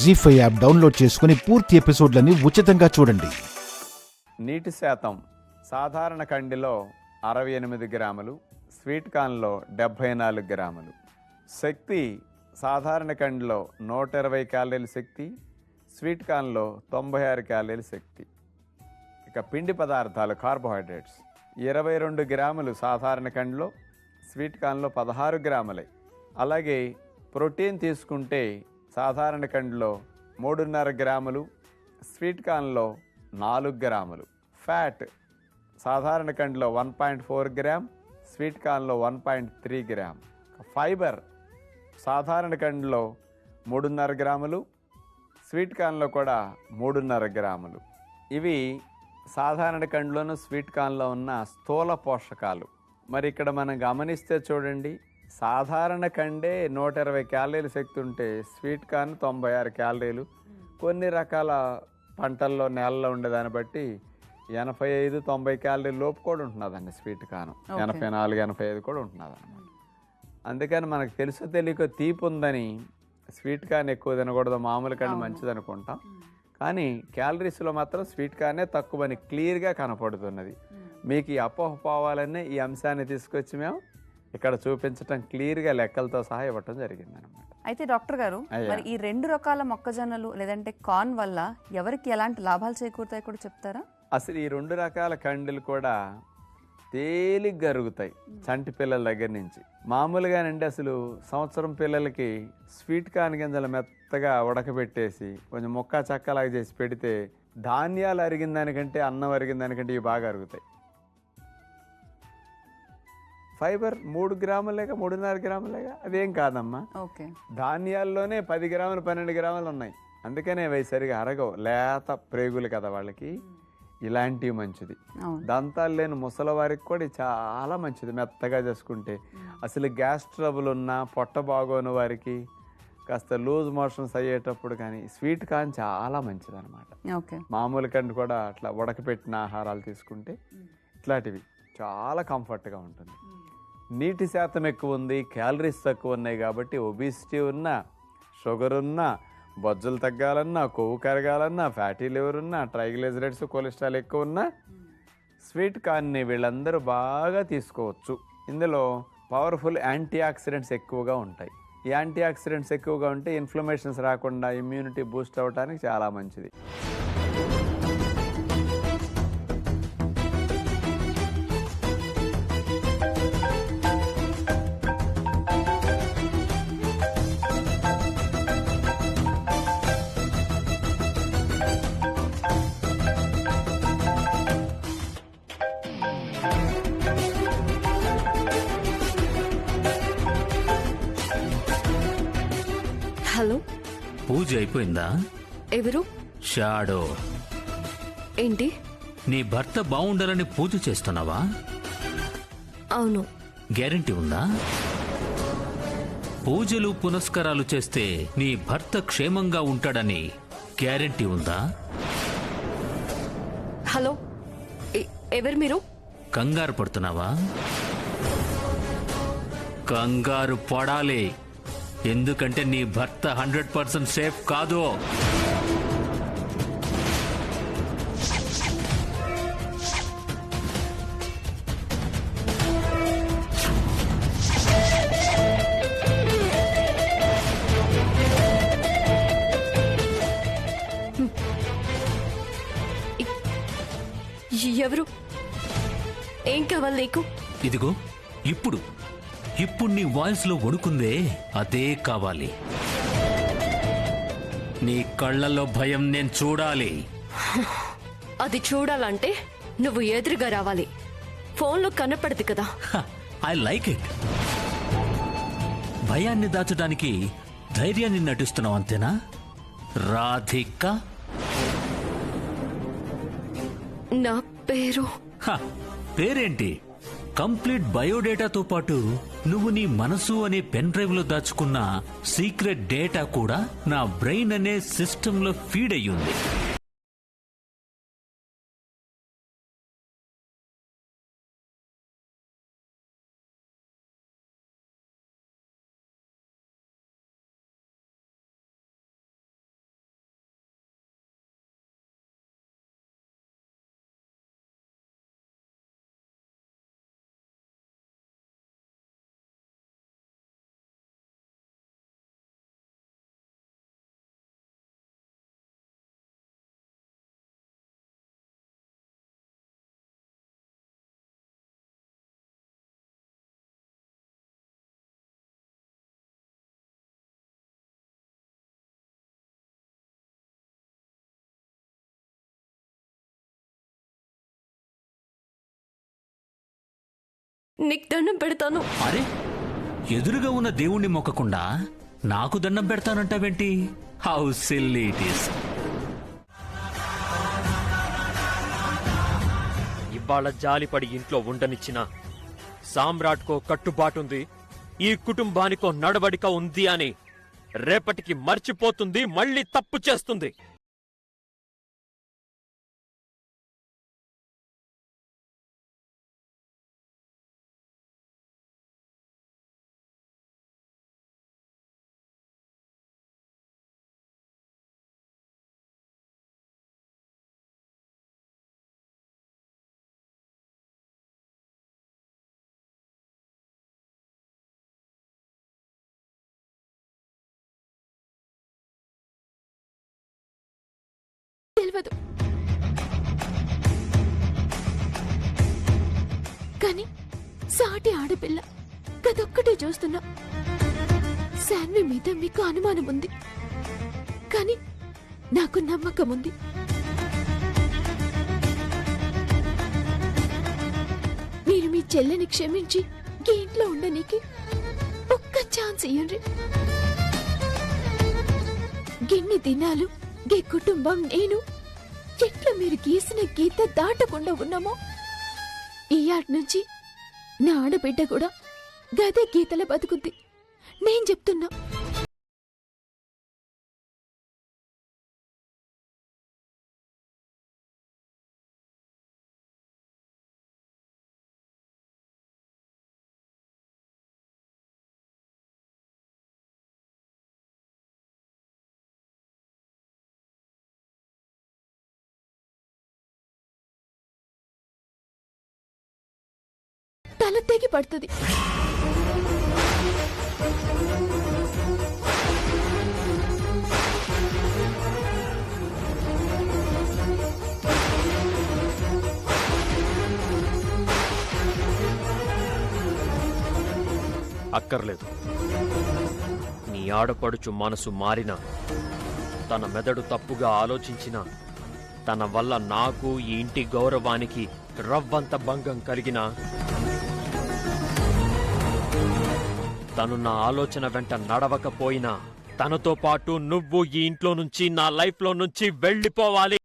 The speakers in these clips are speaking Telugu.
జీ5 యాప్ డౌన్లోడ్ చేసుకుని పూర్తి ఎపిసోడ్లని ఉచితంగా చూడండి. నీటి శాతం సాధారణ కండిలో 68 గ్రాములు, స్వీట్ కార్న్లో 74 గ్రాములు. శక్తి సాధారణ కండిలో 120 క్యాలరీల శక్తి, స్వీట్ కార్న్లో 96 క్యాలరీల శక్తి. ఇక పిండి పదార్థాలు కార్బోహైడ్రేట్స్ 22 గ్రాములు సాధారణ కండిలో, స్వీట్ కార్న్లో 16 గ్రాములే. అలాగే ప్రోటీన్ తీసుకుంటే సాధారణ కండిలో 3.5 గ్రాములు, స్వీట్ కార్న్లో 4 గ్రాములు. ఫ్యాట్ సాధారణ కండిలో 1.4 గ్రామ్, స్వీట్ కార్న్లో 1.3 గ్రామ్. ఫైబర్ సాధారణ కండిలో 3.5 గ్రాములు, స్వీట్ కార్న్లో కూడా 3.5 గ్రాములు. ఇవి సాధారణ కండిలోను స్వీట్ కార్న్లో ఉన్న స్థూల పోషకాలు. మరి ఇక్కడ మనం గమనిస్తే చూడండి, సాధారణ కండే 120 క్యాలరీల శక్తి ఉంటే స్వీట్ కార్న్ 96 క్యాలరీలు. కొన్ని రకాల పంటల్లో నేలలో ఉండేదాన్ని బట్టి 85-90 క్యాలరీల లోపు కూడా ఉంటున్నదండి స్వీట్ కార్న్. 84-85 కూడా ఉంటున్నది అనమాట. అందుకని మనకు తెలుసో తెలియక తీపి ఉందని స్వీట్ కార్న్ ఎక్కువ తినకూడదు, మామూలు కంటే మంచిది అనుకుంటాం. కానీ క్యాలరీస్లో మాత్రం స్వీట్ కార్నే తక్కువని క్లియర్గా కనపడుతున్నది. మీకు ఈ అపోహ పోవాలనే ఈ అంశాన్ని తీసుకొచ్చి మేము ఇక్కడ చూపించటం, క్లియర్గా లెక్కలతో సహా ఇవ్వటం జరిగింది అనమాట. అయితే డాక్టర్ గారు, మరి ఈ 2 రకాల మొక్కజొన్నలు లేదంటే కార్న్ వల్ల ఎవరికి ఎలాంటి లాభాలు చేకూరుతాయి కూడా చెప్తారా? అసలు ఈ 2 రకాల కండులు కూడా తేలిగ్గా అరుగుతాయి చంటి పిల్లల దగ్గర నుంచి. మామూలుగానండి అసలు సంవత్సరం పిల్లలకి స్వీట్ కార్న్ గింజలు మెత్తగా ఉడకబెట్టేసి కొంచెం మొక్క చక్కలాగా చేసి పెడితే ధాన్యాలు అరిగిన దానికంటే, అన్నం అరిగిన దానికంటే ఇవి బాగా అరుగుతాయి. ఫైబర్ 3 గ్రాములేగా 3.5 గ్రాములేగా, అదేం కాదమ్మా. ధాన్యాల్లోనే 10 గ్రాములు 12 గ్రాములు ఉన్నాయి. అందుకనే అవి సరిగా అరగవు, లేత ప్రేగులు కదా వాళ్ళకి. ఇలాంటివి మంచిది. దంతాలు లేని ముసలి వారికి కూడా చాలా మంచిది మెత్తగా చేసుకుంటే. అసలు గ్యాస్ ట్రబుల్ ఉన్నా, పొట్ట బాగోని వారికి, కాస్త లూజ్ మోషన్స్ అయ్యేటప్పుడు కానీ స్వీట్ కార్న్ చాలా మంచిది అనమాట. మామూలు కంటే కూడా అట్లా ఉడకపెట్టిన ఆహారాలు తీసుకుంటే ఇట్లాంటివి చాలా కంఫర్ట్గా ఉంటుంది. నీటి శాతం ఎక్కువ ఉంది, క్యాలరీస్ తక్కువ ఉన్నాయి కాబట్టి ఒబిసిటీ ఉన్నా, షుగర్ ఉన్నా, బొజ్జలు తగ్గాలన్నా, కొవ్వు కరగాలన్నా, ఫ్యాటీ లివర్ ఉన్నా, ట్రైగ్లిజరైడ్స్, కొలెస్ట్రాల్ ఎక్కువ ఉన్నా స్వీట్ కార్న్ని వీళ్ళందరూ బాగా తీసుకోవచ్చు. ఇందులో పవర్ఫుల్ యాంటీ ఆక్సిడెంట్స్ ఎక్కువగా ఉంటాయి. ఈ యాంటీ ఆక్సిడెంట్స్ ఎక్కువగా ఉంటే ఇన్ఫ్లమేషన్స్ రాకుండా ఇమ్యూనిటీ బూస్ట్ అవ్వడానికి చాలా మంచిది. హలో, పూజ అయిపోయిందా? ఎవరు? షాడో. ఏంటి? నీ భర్త బాగుండాలని పూజ చేస్తున్నావా? అవును. గ్యారెంటీ ఉందా? పూజలు పునస్కారాలు చేస్తే నీ భర్త క్షేమంగా ఉంటాడని గ్యారెంటీ ఉందా? హలో, ఎవరు మీరు? కంగారు పడుతున్నావా? కంగారు పడాలి, ఎందుకంటే నీ భర్త 100% సేఫ్ కాదు. ఎవరు? ఏం కావాలి నీకు? ఇదిగో ఇప్పుడు నీ వాయిస్ లో వణుకుందే, అదే కావాలి. నీ కళ్ళల్లో భయం నేను చూడాలి. అది చూడాలంటే నువ్వు ఎదురుగా రావాలి. ఫోన్లో కనపడదు కదా. I like it. భయాన్ని దాచడానికి ధైర్యాన్ని నటిస్తున్నావు అంతేనా రాధిక? నా పేరు? పేరేంటి? కంప్లీట్ బయోడేటాతో పాటు నువ్వు నీ మనసు అనే పెన్ డ్రైవ్ లో దాచుకున్న సీక్రెట్ డేటా కూడా నా బ్రెయిన్ అనే సిస్టంలో ఫీడ్ అయ్యింది. నీకు దండం పెడతాను. అరే, ఎదురుగా ఉన్న దేవుణ్ణి మొక్కకుండా నాకు దండం పెడతానంటావేంటి? How silly it is. ఇవాళ జాలిపడి ఇంట్లో ఉండనిచ్చిన సామ్రాట్కో కట్టుబాటుంది, ఈ కుటుంబానికో నడవడిక ఉంది అని రేపటికి మర్చిపోతుంది, మళ్ళీ తప్పు చేస్తుంది. తెలియదు, కానీ సాటి ఆడపిల్ల గదొక్కటే చూస్తున్నా. శాన్వి మీద మీకు అనుమానం ఉంది, కానీ నాకు నమ్మకం ఉంది. మీరు మీ చెల్లెని క్షమించి ఈ ఇంట్లో ఉండనీకి ఒక్క ఛాన్స్ ఇయ్యండి. గిన్ని దినాలు ఈ కుటుంబం నేను ఎట్లా మీరు గీసిన గీత దాటకుండా ఉన్నామో, ఈయాటి నుంచి నా ఆడబిడ్డ కూడా గదే గీతల బతుకుద్ది. నేను చెప్తున్నా. తల తెగి పడుతుంది. అక్కర్లేదు. నీ ఆడపడుచు మనసు మారినా, తన మెదడు తప్పుగా ఆలోచించినా, తన వల్ల నాకు ఈ ఇంటి గౌరవానికి రవ్వంత భంగం కలిగినా, తను నా ఆలోచన వెంట నడవకపోయినా, తనతో పాటు నువ్వు ఈ ఇంట్లో నుంచి, నా లైఫ్లో నుంచి వెళ్ళిపోవాలి.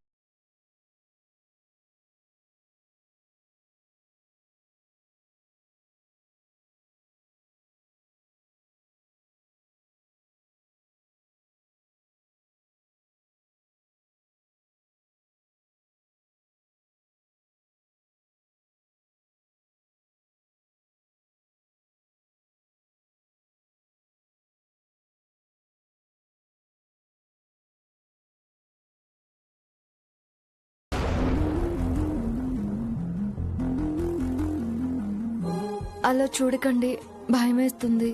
అలా చూడకండి, భయమేస్తుంది.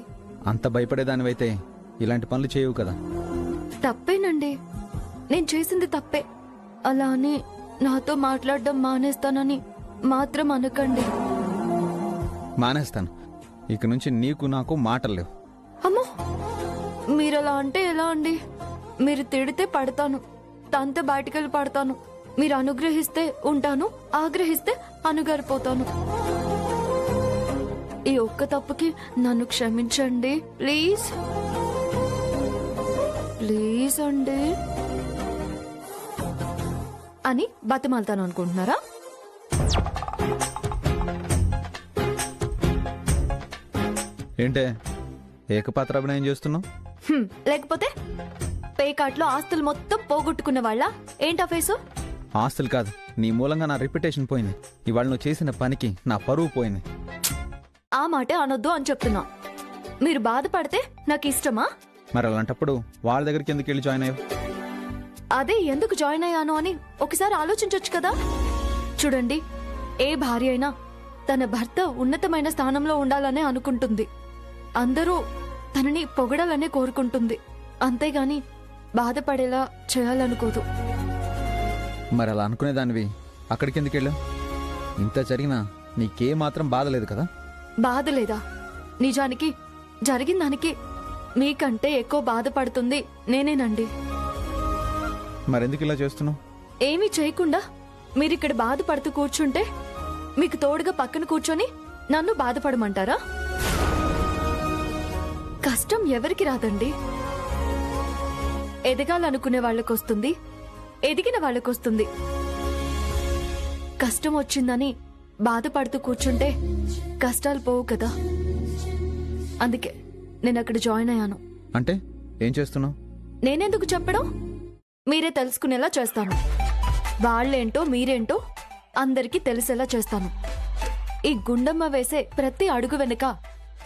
అంత భయపడేదానివైతే ఇలాంటి పనులు చేయవు కదా. తప్పేనండి, నేను చేసింది తప్పే. అలా అని నాతో మాట్లాడడం మానేస్తానని మాత్రం అనకండి. మానేస్తాను. ఇక నుంచి నీకు నాకు మాటలు లేవు. అమ్మో, మీరలా అంటే ఎలా అండి? మీరు తిడితే పడతాను, తనతో బయటికెళ్ళి పడతాను. మీరు అనుగ్రహిస్తే ఉంటాను, ఆగ్రహిస్తే అనుగరిపోతాను. ఈ ఒక్క తప్పుకి నన్ను క్షమించండి ప్లీజ్. ప్లీజ్ అండి అని బతిమాలతాను అనుకుంటున్నారా? ఏంటే ఏకపాత్ర అభినయం చేస్తున్నావు? లేకపోతే పేకాట్లో ఆస్తులు మొత్తం పోగొట్టుకున్న వాళ్ళ ఏంటా ఫేసు? ఆస్తులు కాదు, నీ మూలంగా నా రెప్యుటేషన్ పోయింది. ఇవాళ నువ్వు చేసిన పనికి నా పరువు పోయింది. ఆ మాటే అనొద్దు అని చెప్తున్నా. మీరు బాధపడితే నాకు ఇష్టమా? మరి అలాంటప్పుడు వాళ్ళ దగ్గరికి ఎందుకు వెళ్ళి జాయిన్ అయ్యావు? అదే ఎందుకు జాయిన్ అయ్యాను అని ఒకసారి ఆలోచించొచ్చు కదా. చూడండి, ఏ భార్య అయినా తన భర్త ఉన్నతమైన స్థానంలో ఉండాలనే అనుకుంటుంది. అందరూ తనని పొగడాలనే కోరుకుంటుంది, అంతేగాని బాధపడేలా చేయాలనుకోదు. మరి అలా అనుకునేదానివి అక్కడికి ఎందుకు వెళ్ళావు? ఇంత జరిగినా నీకే మాత్రం బాధ లేదు కదా? బాధ లేదా? నిజానికి జరిగిన దానికి మీకంటే ఎక్కువ బాధపడుతుంది నేనేనండి. మరెందుకు ఇలా చేస్తున్నావు? ఏమీ చేయకుండా మీరిక్కడ బాధపడుతూ కూర్చుంటే, మీకు తోడుగా పక్కన కూర్చొని నన్ను బాధపడమంటారా? కష్టం ఎవరికి రాదండి. ఎదగాలనుకునే వాళ్ళకొస్తుంది, ఎదిగిన వాళ్ళకొస్తుంది. కష్టం వచ్చిందని బాధపడుతూ కూర్చుంటే కష్టాలు పోవు కదా. అందుకే నేను అక్కడ జాయిన్ అయ్యాను. అంటే ఏం చేస్తున్నావు? నేనెందుకు చెప్పడం, మీరే తెలుసుకునేలా చేస్తాను. వాళ్ళేంటో మీరేంటో అందరికీ తెలిసేలా చేస్తాను. ఈ గుండమ్మ వేసే ప్రతి అడుగు వెనుక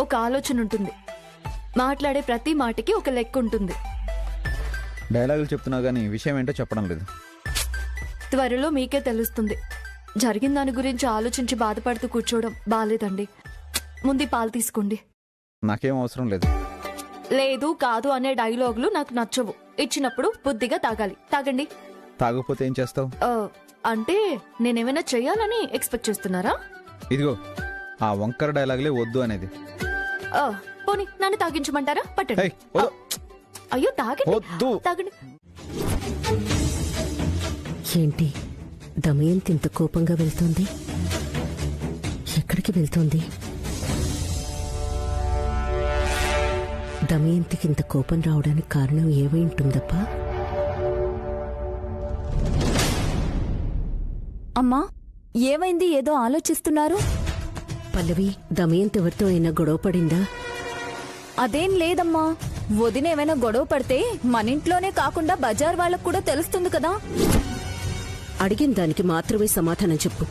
ఒక ఆలోచన ఉంటుంది. మాట్లాడే ప్రతి మాటకి ఒక లెక్క ఉంటుంది. డైలాగులు చెప్తున్నావు కానీ విషయం ఏంటో చెప్పడం లేదు. త్వరలో మీకే తెలుస్తుంది. జరిగిన దాని గురించి ఆలోచించి బాధపడుతూ కూర్చోవడం బాలేదండి. ముందు పాలు తీసుకోండి. నాకేం అవసరం లేదు. లేదు కాదు అనే డైలాగులు నాకు నచ్చవు. ఇచ్చినప్పుడు బుద్ధిగా తాగాలి. తాగండి. తాగకపోతే ఏం చేస్తావు? అంటే నేనేమైనా చెయ్యాలని ఎక్స్పెక్ట్ చేస్తున్నారా? ఇదిగో ఆ వంకర డైలాగులే వద్దు అనేది. పోనీ నన్ను తాగించమంటారా? పట్టండి. ఏయ్, వద్దు. అయ్యో తాగండి. వద్దు. తాగండి. ఏంటి దమయంతి ఇంత కోపంగా వెళ్తోంది? ఎక్కడికి వెళ్తోంది? దమయంతికి ఇంత కోపం రావడానికి కారణం ఏమై ఉంటుందప్పా? అమ్మా, ఏమైంది? ఏదో ఆలోచిస్తున్నారు. పల్లవి, దమయంతి ఎవరితో అయినా గొడవ పడిందా? అదేం లేదమ్మా. వదిన ఏమైనా గొడవ పడితే మన ఇంట్లోనే కాకుండా బజార్ వాళ్ళకు కూడా తెలుస్తుంది కదా. అడిగిన దానికి మాత్రమే సమాధానం చెప్పు.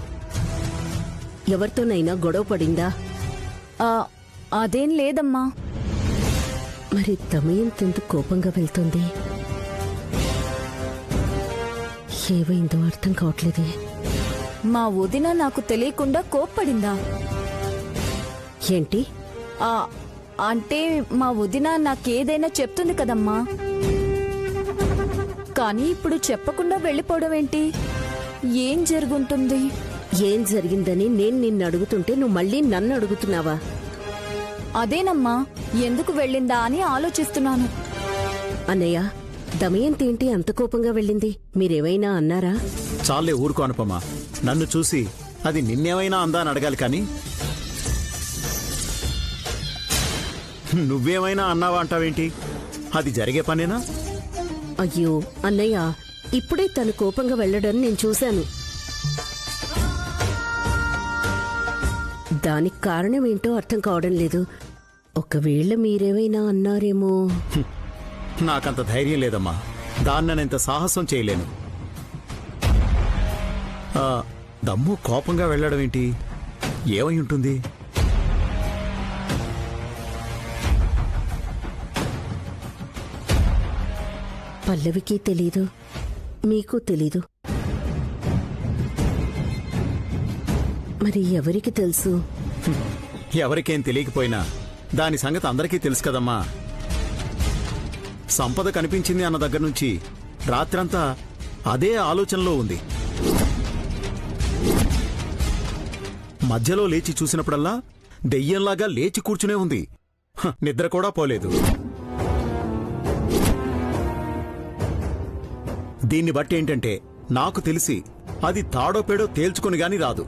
ఎవరితోనైనా గొడవ పడిందా? అదేం లేదమ్మా. మరి దమయంతి ఎందుకు కోపంగా వెళ్తోంది? ఏమైందో అర్థం కావట్లేదే. మా వదిన నాకు తెలియకుండా కోప్పడిందా? ఏంటి? అంటే మా వదిన నాకేదైనా చెప్తుంది కదమ్మా. కానీ ఇప్పుడు చెప్పకుండా వెళ్ళిపోవడం ఏంటి? ఏం జరుగుంటుంది? ఏం జరిగిందని నేను నిన్ను అడుగుతుంటే నువ్వు మళ్ళీ నన్ను అడుగుతున్నావా? అదేనమ్మా, ఎందుకు వెళ్ళిందా అని ఆలోచిస్తున్నాను. అన్నయ్య, దమయంతి ఏంటి అంత కోపంగా వెళ్ళింది? మీరేమైనా అన్నారా? చాలే ఊరుకో అనుపమా. నన్ను చూసి అది నిన్నేమైనా అందా అని అడగాలి కానీ నువ్వేమైనా అన్నావా అంటావేంటి? అది జరిగే పనేనా? అయ్యో అన్నయ్య, ఇప్పుడే తను కోపంగా వెళ్ళడం నేను చూశాను. దానికి కారణం ఏంటో అర్థం కావడం లేదు. ఒకవేళ మీరేమైనా అన్నారేమో. నాకంత ధైర్యం లేదమ్మా. దాన్నెంత సాహసం చేయలేను. దమ్ము కోపంగా వెళ్ళడం ఏంటి? ఏమై ఉంటుంది? పల్లవికి తెలీదు, మీకు తెలీదు. మరి ఎవరికి తెలుసు? ఎవరికేం తెలియకపోయినా దాని సంగతి అందరికీ తెలుసు కదమ్మా. సంపద కనిపించింది అన్న దగ్గర నుంచి రాత్రంతా అదే ఆలోచనలో ఉంది. మధ్యలో లేచి చూసినప్పుడల్లా దెయ్యంలాగా లేచి కూర్చునే ఉంది. నిద్ర కూడా పోలేదు. దీన్ని బట్టి ఏంటంటే నాకు తెలిసి అది తాడో పేడో తేల్చుకొని గాని రాదు.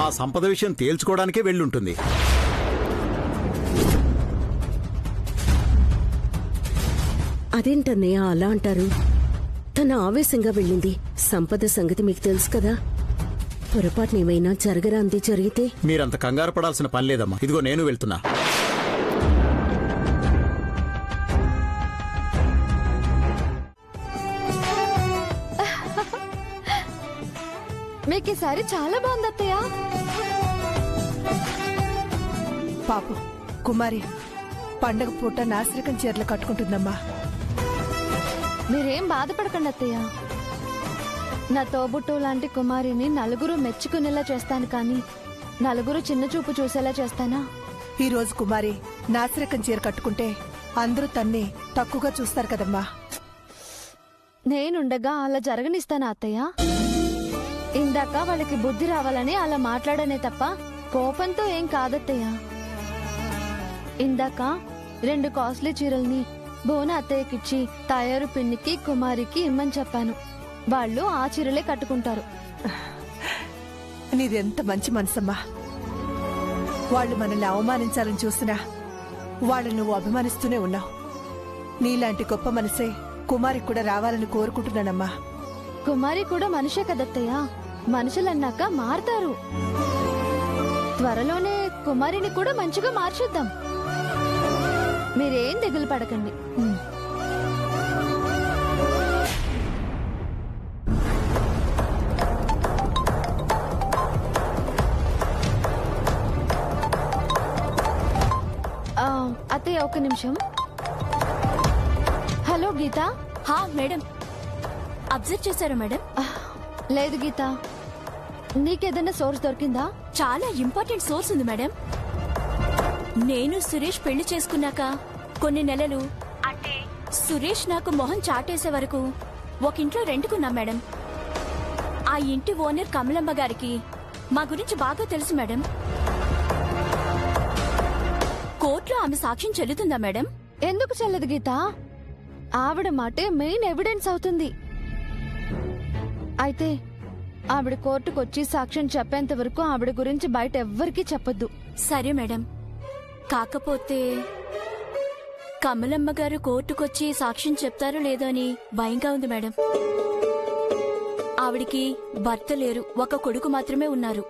ఆ సంపద విషయం తేల్చుకోవడానికే వెళ్ళుంటుంది. అదేంటన్నయ్య అలా అంటారు? తన ఆవేశంగా వెళ్ళింది. సంపద సంగతి మీకు తెలుసు కదా. పొరపాటునేమైనా జరగరా అంది జరిగితే? మీరంత కంగారు పడాల్సిన పని లేదమ్మా. ఇదిగో నేను వెళ్తున్నా. మీకు ఈసారి చాలా బాగుంది అత్తయ్య. పాపం కుమారి పండగ పూట నాసిరకం చీరలు కట్టుకుంటుందమ్మా. మీరేం బాధపడకండి అత్తయ్య. నా తోబుట్టు లాంటి కుమారిని నలుగురు మెచ్చుకునేలా చేస్తాను, కానీ నలుగురు చిన్న చూపు చూసేలా చేస్తానా? ఈ రోజు కుమారి నాసిరకం చీర కట్టుకుంటే అందరూ తన్ని తక్కువగా చూస్తారు కదమ్మా. నేనుండగా అలా జరగనిస్తానా అత్తయ్య? ఇందాక వాళ్ళకి బుద్ధి రావాలని అలా మాట్లాడనే తప్ప కోపంతో ఏం కాదత్తయ్య. ఇందాక 2 కాస్ట్లీ చీరల్ని బోన అత్తయ్యకిచ్చి తయారు పిన్నికి కుమారికి ఇమ్మని చెప్పాను. వాళ్ళు ఆ చీరలే కట్టుకుంటారు. నీదెంత మంచి మనసమ్మా. వాళ్ళు మనల్ని అవమానించాలని చూసినా వాళ్ళు నువ్వు అభిమానిస్తూనే ఉన్నావు. నీలాంటి గొప్ప మనసే కుమారికి కూడా రావాలని కోరుకుంటున్నానమ్మా. కుమారి కూడా మనిషే కదత్తయ్య, మనుషులన్నాక మారతారు. త్వరలోనే కుమారిని కూడా మంచిగా మార్చేద్దాం. మీరేం దిగులు పడకండి. అత్తయ్య ఒక నిమిషం. హలో గీత. మేడం, అబ్జర్వ్ చేశారా మేడం? లేదు గీత, నీకేదైనా సోర్స్ దొరికిందా? చాలా ఇంపార్టెంట్ సోర్స్ ఉంది మేడం. నేను సురేష్ పెళ్లి చేసుకున్నాక కొన్ని నెలలు, అంటే సురేష్ నాకు మొహం చాటేసే వరకు ఒక ఇంట్లో రెంట్కున్నా మేడం. ఆ ఇంటి ఓనర్ కమలమ్మ గారికి మా గురించి బాగా తెలుసు మేడం. కోర్టులో ఆమె సాక్ష్యం చెల్లుతుందా మేడం? ఎందుకు చెల్లదు గీత? ఆవిడ మాటే మెయిన్ ఎవిడెన్స్ అవుతుంది. అయితే ఆవిడ కోర్టుకొచ్చి సాక్ష్యం చెప్పేంత వరకు ఆవిడ గురించి బయట ఎవ్వరికీ చెప్పొద్దు. సరే మేడం. కాకపోతే కమలమ్మ గారు కోర్టుకొచ్చి సాక్ష్యం చెప్తారో లేదో అని భయంగా ఉంది మేడం. ఆవిడికి భర్త లేరు, ఒక కొడుకు మాత్రమే ఉన్నారు.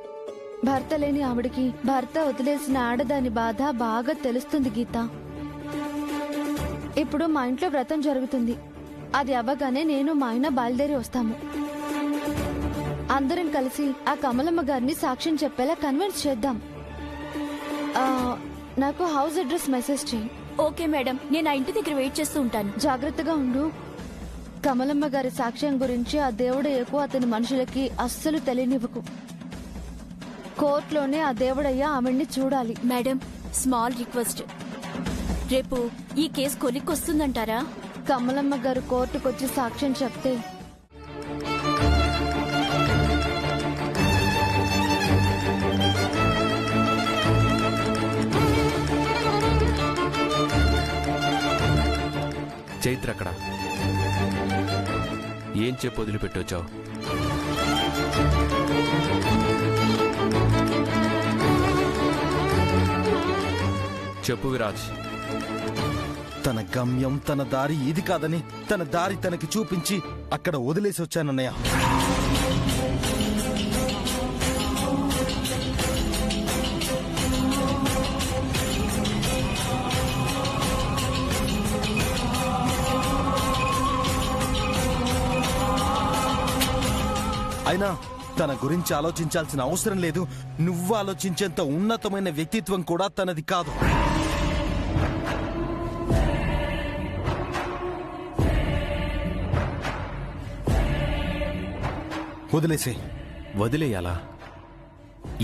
భర్త లేని ఆవిడికి భర్త వదిలేసిన ఆడదాని బాధ బాగా తెలుస్తుంది గీత. ఇప్పుడు మా ఇంట్లో వ్రతం జరుగుతుంది. అది అవ్వగానే నేను మా ఆయన బయలుదేరి వస్తాము. అందరం కలిసి ఆ కమలమ్మ గారిని సాక్ష్యం చెప్పేలా కన్విన్స్ చేద్దాం. నాకు హౌస్ అడ్రస్ మెసేజ్ చేయి. ఓకే మేడం, నేను ఆ ఇంటి దగ్గర వెయిట్ చేస్తూ ఉంటాను. జాగ్రత్తగా ఉండు. కమలమ్మ గారి సాక్ష్యం గురించి ఆ దేవుడయ్యకు అతని మనుషులకి అస్సలు తెలియనివ్వకు. కోర్టులోనే ఆ దేవుడయ్య ఆవిడ్ని చూడాలి. Madam, small request. రేపు ఈ కేసు కొలిక్కొస్తుందంటారా? కమలమ్మ గారు కోర్టుకొచ్చి సాక్ష్యం చెప్తే చైత్ర అక్కడ ఏం చెప్పు వదిలిపెట్టొచ్చావు? చెప్పు విరాజ్. తన గమ్యం, తన దారి ఇది కాదని తన దారి తనకి చూపించి అక్కడ వదిలేసి వచ్చానన్నయ్య. అయినా తన గురించి ఆలోచించాల్సిన అవసరం లేదు. నువ్వు ఆలోచించేంత ఉన్నతమైన వ్యక్తిత్వం కూడా తనది కాదు. వదిలేసే. వదిలేయాలా?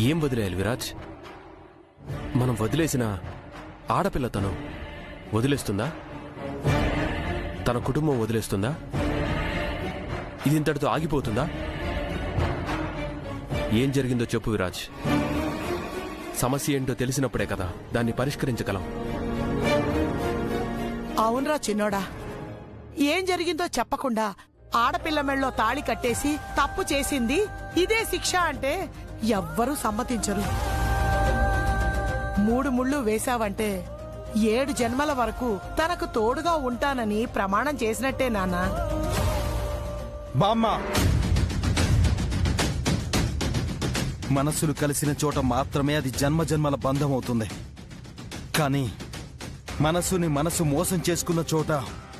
ఏం వదిలేయాలి విరాజ్? మనం వదిలేసిన ఆడపిల్ల తను వదిలేస్తుందా? తన కుటుంబం వదిలేస్తుందా? ఇది ఇంతటితో ఆగిపోతుందా? ఏం జరిగిందో చెప్పు విరాజ్. సమస్య ఏంటో తెలిసినప్పుడే కదా దాన్ని పరిష్కరించగలం. అవునరా చిన్నోడా, ఏం జరిగిందో చెప్పకుండా ఆడపిల్ల మెళ్ళలో తాళి కట్టేసి తప్పు చేసింది ఇదే శిక్ష అంటే ఎవ్వరూ సమ్మతించరు. 3 ముళ్ళు వేశావంటే 7 జన్మల వరకు తనకు తోడుగా ఉంటానని ప్రమాణం చేసినట్టే నాన్న. బామ్మ, మనసులు కలిసిన చోట మాత్రమే అది జన్మజన్మల బంధం అవుతుంది. కానీ మనసుని మనసు మోసం చేసుకున్న చోట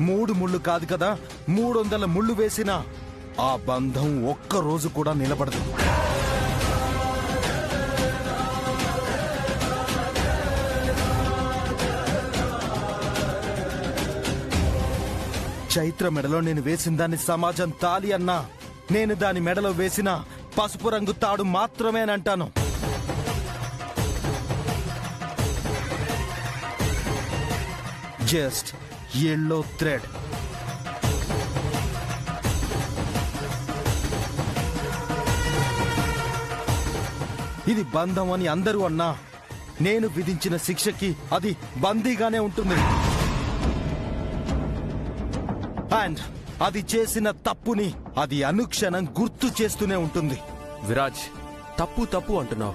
3 ముళ్ళు కాదు కదా, 300 ముళ్ళు వేసినా ఆ బంధం ఒక్క రోజు కూడా నిలబడదు. చైత్ర మెడలో నేను వేసిన దాన్ని సమాజం తాలి అన్నా, నేను దాని మెడలో వేసిన పసుపు రంగు తాడు మాత్రమేనంటాను. Just yellow thread. ఇది బంధం అని అందరూ అన్నా, నేను విధించిన శిక్షకి అది బందీగానే ఉంటుంది. అండ్ అది చేసిన తప్పుని అది అనుక్షణం గుర్తు చేస్తూనే ఉంటుంది. విరాజ్, తప్పు తప్పు అంటున్నావు.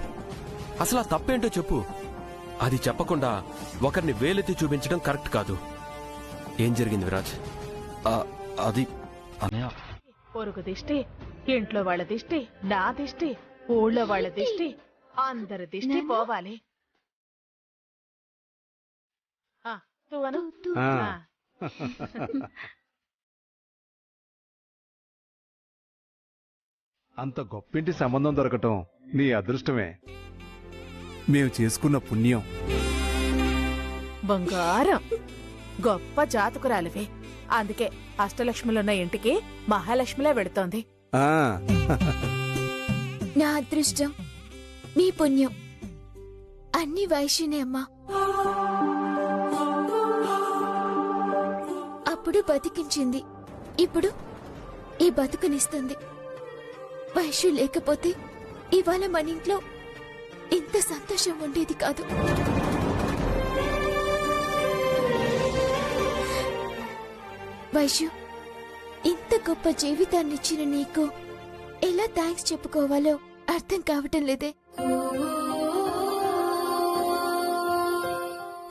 అసలు ఆ తప్పేంటో చెప్పు. అది చెప్పకుండా ఒకరిని వేలెత్తి చూపించడం కరెక్ట్ కాదు. ఏం జరిగింది విరాజ్? అది అన్నయ్య, పొరుగు దిష్టి, ఇంట్లో వాళ్ళ దిష్టి, నా దిష్టి, ఊళ్ళో వాళ్ళ దిష్టి, అందరి దిష్టి పోవాలి. తూవను అంత గొప్పింటి సంబంధం దొరకటం నీ అదృష్టమే. మేము చేసుకున్న పుణ్యం. బంగారం, గొప్ప జాతకురాలివే. అందుకే అష్టలక్ష్ములున్న ఇంటికి మహాలక్ష్మిలా వెడుతోంది. నా అదృష్టం, నీ పుణ్యం అన్ని వైశ్యునే అమ్మా. అప్పుడు బతికించింది, ఇప్పుడు ఈ బతుకునిస్తుంది. వైశ్యు లేకపోతే ఇవాళ మన ఇంట్లో ఇంత సంతోషం ఉండేది కాదు. వైశ్యు, ఇంత గొప్ప జీవితాన్నిచ్చిన నీకు ఎలా థ్యాంక్స్ చెప్పుకోవాలో అర్థం కావటం లేదే.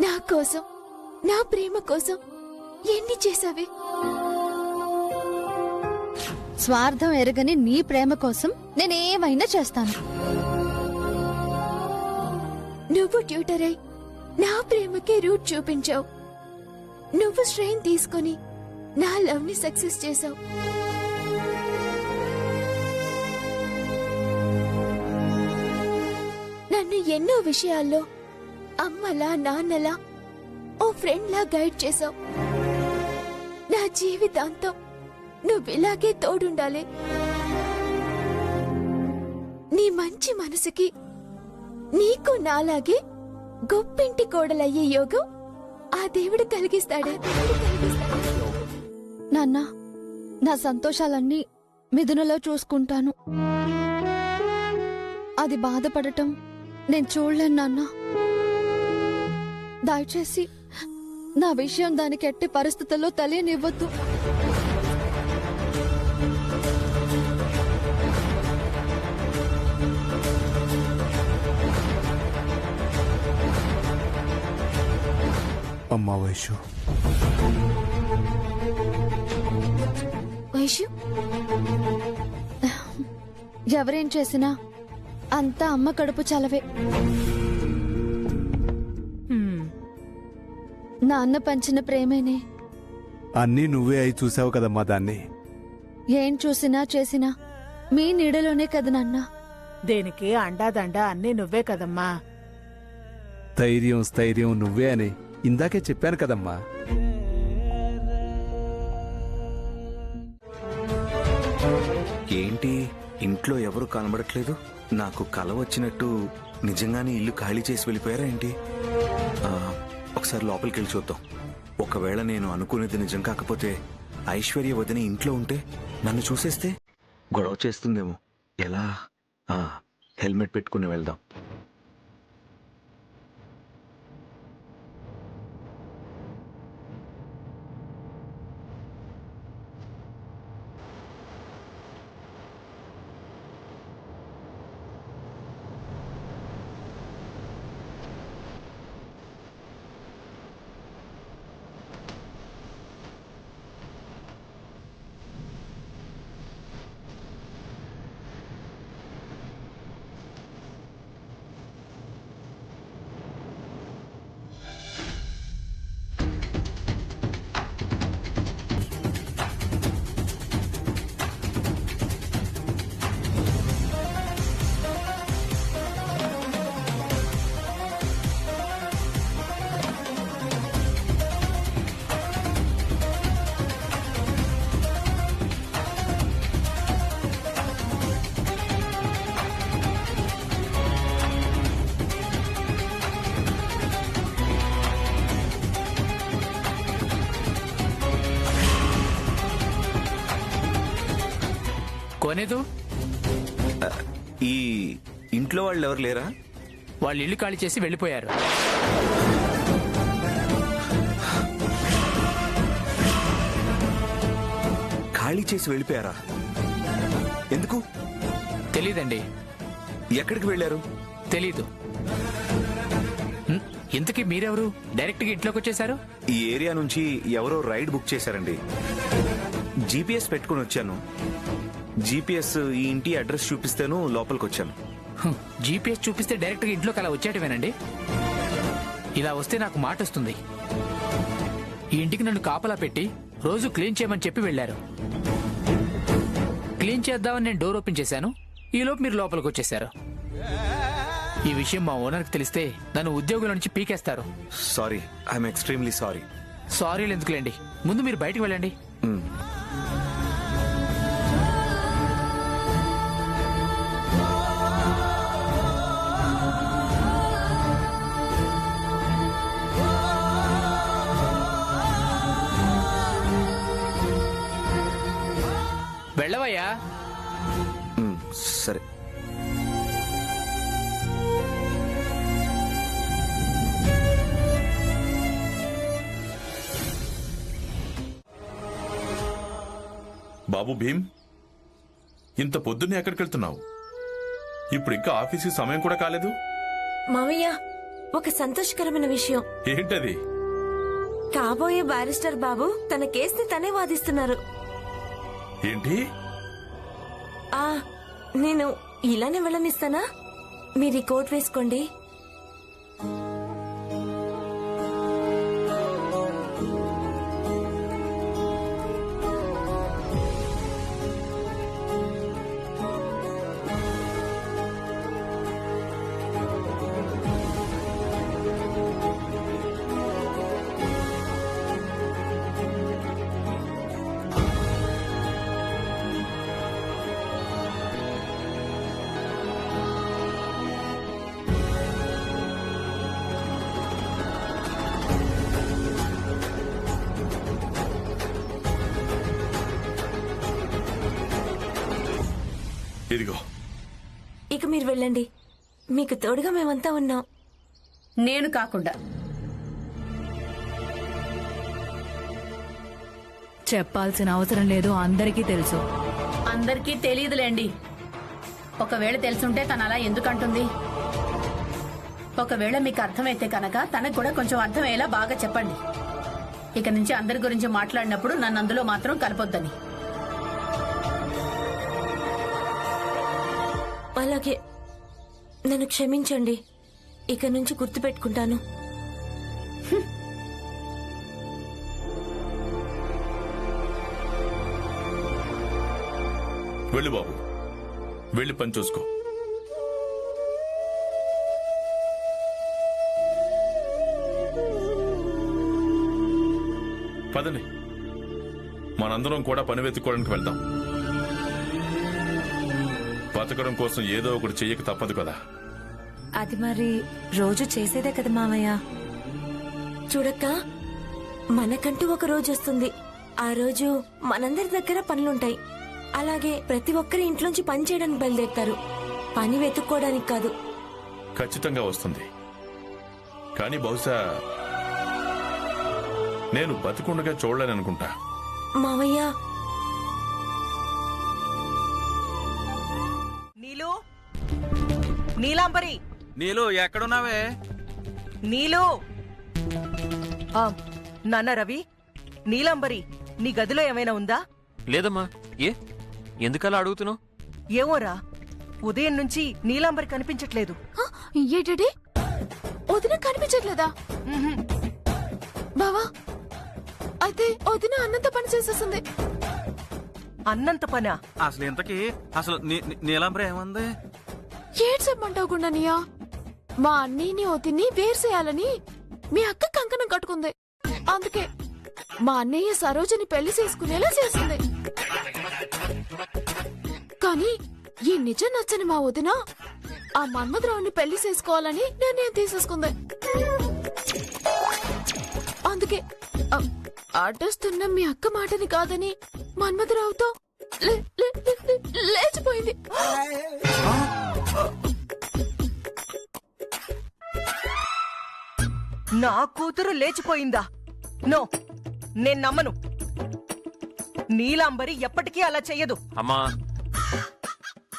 నా కోసం, నా ప్రేమ కోసం ఎన్ని చేసావే. స్వార్థం ఎరగని నీ ప్రేమ కోసం నేనేమైనా చేస్తాను. నువ్వు ట్యూటర్ అయి నా ప్రేమకే రూట్ చూపించావు. నువ్వు స్ట్రెయిన్ తీసుకుని నా లవ్ ని సక్సెస్ చేసావు. నన్ను ఎన్నో విషయాల్లో అమ్మలా నాన్నలా ఓ ఫ్రెండ్ లా గైడ్ చేసావు. నా జీవితాంతం నువ్విలాగే తోడుండాలి. నీ మంచి మనసుకి నీకు నాలాగే గొప్పింటి కోడలయ్యే యోగం ఆ దేవుడు కలిగిస్తాడే. నాన్న, నా సంతోషాలన్నీ మిథునలో చూసుకుంటాను. అది బాధపడటం నేను చూడలేను నాన్న. దయచేసి నా విషయం దానికి ఎట్టి పరిస్థితుల్లో తెలియనివ్వద్దు. అమ్మా వైశ్యు, వైశ్యు, ఎవరేం చేసినా అంతా అమ్మ కడుపు చలవే. నాన్న పంచిన ప్రేమేనే. అన్నీ నువ్వే అయి చూసావు కదమ్మా దాన్ని. ఏం చూసినా చేసినా మీ నీడలోనే కదా నాన్న. దేనికి అండాదండా అన్నీ నువ్వే కదమ్మా. ధైర్యం స్థైర్యం నువ్వే అని ఇందాకే చెప్పాను కదమ్మా. ఏంటి ఇంట్లో ఎవరు కనబడట్లేదు? నాకు కల వచ్చినట్టు నిజంగానే ఇల్లు ఖాళీ చేసి వెళ్ళిపోయారా ఏంటి? ఒకసారి లోపలికి వెళ్ళి చూద్దాం. ఒకవేళ నేను అనుకునేది నిజం కాకపోతే ఐశ్వర్య వదిన ఇంట్లో ఉంటే నన్ను చూసేస్తే గొడవ చేస్తుందేమో. ఎలా? హెల్మెట్ పెట్టుకుని వెళ్దాం. కొనేదు, ఈ ఇంట్లో వాళ్ళు ఎవరు లేరా? వాళ్ళు ఇల్లు ఖాళీ చేసి వెళ్ళిపోయారు. ఖాళీ చేసి వెళ్ళిపోయారా? ఎందుకు? తెలీదండి. ఎక్కడికి వెళ్ళారు? తెలీదు. ఇంతకీ మీరెవరు డైరెక్ట్ గా ఇంట్లోకి వచ్చేసారు? ఈ ఏరియా నుంచి ఎవరో రైడ్ బుక్ చేశారండి. జీపీఎస్ పెట్టుకుని వచ్చాను. జీపీఎస్ ఈ ఇంటి అడ్రస్ చూపిస్తేను లోపలికి వచ్చాను. జీపీఎస్ చూపిస్తే డైరెక్ట్ గా ఇంట్లోకి అలా వచ్చేటవేనండి? ఇలా వస్తే నాకు మాట వస్తుంది. ఈ ఇంటికి నన్ను కాపలా పెట్టి రోజు క్లీన్ చేయమని చెప్పి వెళ్లారు. క్లీన్ చేద్దామని నేను డోర్ ఓపెన్ చేశాను. ఈలోపు మీరు లోపలికి వచ్చేసారు. ఈ విషయం మా ఓనర్కి తెలిస్తే నన్ను ఉద్యోగుల నుంచి పీకేస్తారు. Sorry, I'm extremely sorry. సారీలు ఎందుకులేండి, ముందు మీరు బయటికి వెళ్ళండి. వెళ్ళవయ్యా. సరే. బాబు భీమ్, ఇంత పొద్దున్నే ఎక్కడికి వెళ్తున్నావు? ఇప్పుడు ఇంకా ఆఫీస్కి సమయం కూడా కాలేదు. మావయ్య, ఒక సంతోషకరమైన విషయం. ఏంటది? కాబోయే బారిస్టర్ బాబు తన కేసుని తనే వాదిస్తున్నారు. ఏంటి? నేను ఇలానే వెళ్ళనిస్తానా? మీరు ఈ కోట్ వేసుకోండి. ఇదిగో. ఇక మీరు వెళ్ళండి. మీకు తోడుగా మేమంతా ఉన్నాం. నేను కాకుండా చెప్పాల్సిన అవసరం లేదు, అందరికీ తెలుసు. అందరికీ తెలియదులేండి. ఒకవేళ తెలుసుంటే తను అలా ఎందుకంటుంది? ఒకవేళ మీకు అర్థమైతే కనుక తనకు కూడా కొంచెం అర్థమయ్యేలా బాగా చెప్పండి. ఇక నుంచి అందరి గురించి మాట్లాడినప్పుడు నన్ను అందులో మాత్రం కలపొద్దని. అలాగే, నన్ను క్షమించండి. ఇక నుంచి గుర్తుపెట్టుకుంటాను. వెళ్ళు బాబు, వెళ్ళి పని చూసుకో. పదండి, మనందరం కూడా పని వెతుక్కోవడానికి వెళ్దాం. బతకడం కోసం ఏదో ఒకటి చెయ్యక తప్పదు కదా. అది మరి రోజు చేసేదే కదా మావయ్య. చూడక్క, మనకంటూ ఒక రోజు వస్తుంది. ఆ రోజు మనందరి దగ్గర పనులుంటాయి. అలాగే ప్రతి ఒక్కరి ఇంట్లోంచి పని చేయడానికి బయలుదేరుతారు, పని వెతుక్కోవడానికి కాదు. ఖచ్చితంగా వస్తుంది. కానీ బహుశా నేను బతికుండగా చూడలేననుకుంటా. మావయ్య, నీలు, నీలాంబరి, నీలు ఎక్కడున్నావే? నీలు. నాన్న రవి, నీలాంబరి నీ గదిలో ఏమైనా ఉందా? లేదమ్మా. ఎందుకలా అడుగుతున్నావు? ఏమోరా, ఉదయం నుంచి నీలాంబరి కనిపించట్లేదు. ఏంటండి? వదిన కనిపించట్లేదా? బావా, అయితే వదిన అన్నంత పని చేసేసింది. అన్నంత పనా? అసలు ఇంతకీ అసలు నీలాంబరి ఏమంది? ఏడ్ చెప్పమంటావు గుండనియా? మా అన్నీని వదిని వేరు చేయాలని మీ అక్క కంకణం కట్టుకుంది. అందుకే మా అన్నయ్య సరోజని పెళ్లి చేసుకునేలా చేసింది. కానీ ఈ నిజం నచ్చని మా వదిన ఆ మన్మధరావుని పెళ్లి చేసుకోవాలని నిర్ణయం తీసేసుకుంది. అందుకే అడ్డొస్తున్న మీ అక్క మాటని కాదని మన్మధరావుతో లేచిపోయింది. నా కూతురు లేచిపోయిందా? నో, నేను నమ్మను. నీలాంబరి ఎప్పటికీ అలా చెయ్యదు. అమ్మా,